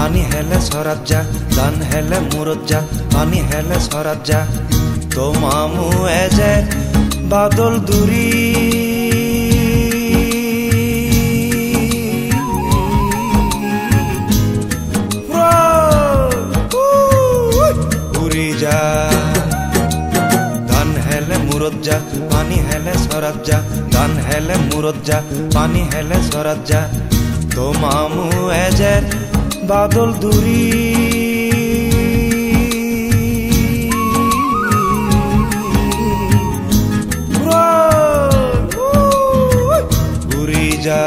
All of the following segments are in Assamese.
পানি হেলে সরাত যা ধান হেলে মুরত যা পানি হেলে সরাত যা তো মামু এজে বাদল দুরি উড়ি যা ধান হেলে মুরত যা পানি হেলে সরাত যা ধান হেলে মুরত যা পানি হেলে সরাত যা তো মামু এজে বাদল দুরি উড়ি যা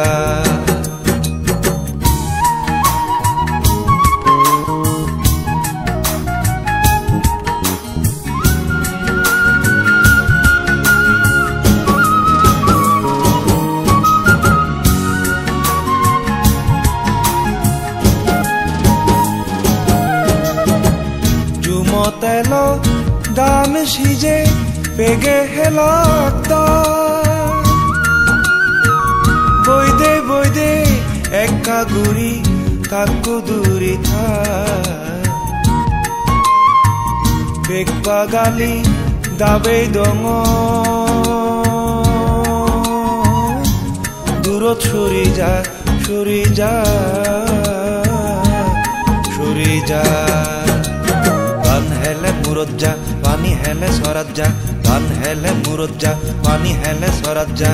তেলো দান সিজে পেগে হেলাক্তা বৈদে একা গুড়ি কাকু দূরি থা বেগবা গালি দাবে দঙ দূরত সরি যা সরি যা সরি যা ধান হেলে মুরত যা পানি হেলে সরাত যা ধান হেলে মুরত যা পানি হেলে সরাত যা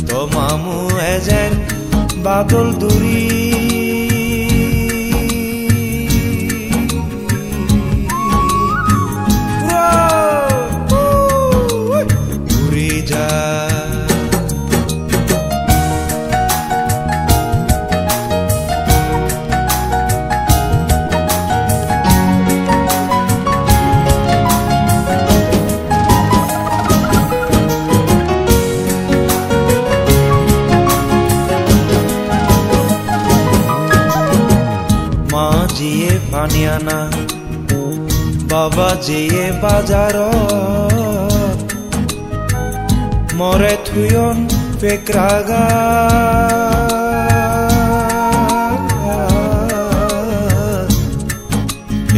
তো মামু এজের বাদল দুরি উড়ি যা জিয়ে পানি আনা বাবা জিয়ে বাজার মরে থুয়ন পেকরাগা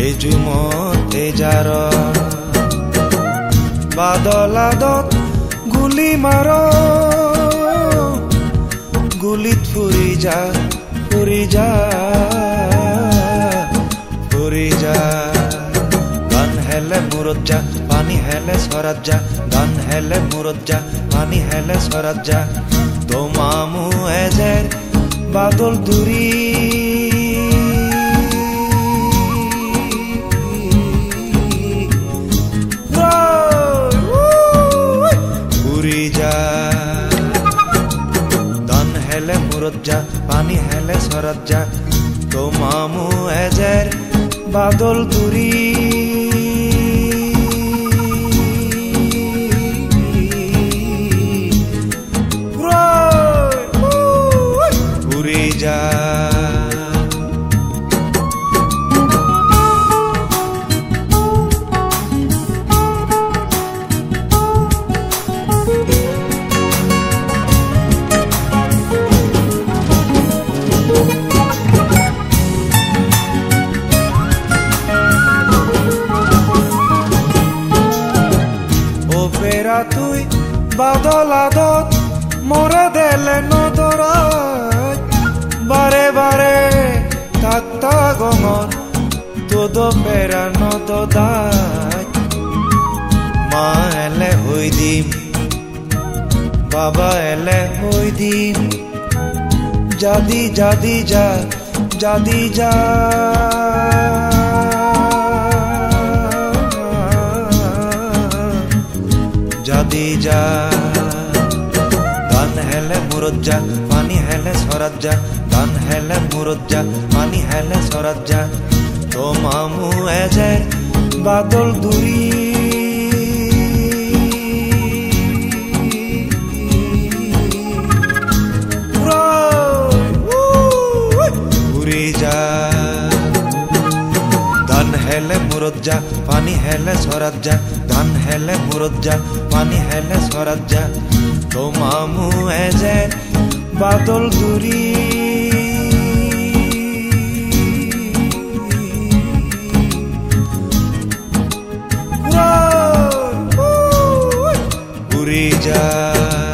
এই জুমত এজার বাদলাদত গুলি মার গুলিত ফুরি যা ফুরি যা ধান হেলে মুরত যা পানি হেলে সরাত যা ধান হেলে মুরত যা পানি হেলে সরাত যা তো মামু এজের বাদল দুরি উড়ি যা ধান হেলে মুরত যা পানি হেলে সরাত যা তো মামু এজের বাদল দুরি উড়ি যা তুই বাদল আদত মরে দেলে নদরাত বারে বারে থাকতা গমর তোদ পেরা নদাত মা এলে হই দিম বাবা এলে হই দিম জাদি জাদি যা জাদি যা জাদি যা ধান হেলে মুরত যা পানি হেলে সরাত যা ধান হেলে মুরত যা পানি হেলে সরাত যা তো মামু এজের বাদল দুরি উড়ি যা ধান হেলে মুরত যা পানি হেলে সরাত যা ধান হেলে মুরত যা পানি হেলে সরাত যা তো মামু এজের বাদল দুরি উৰি যায়।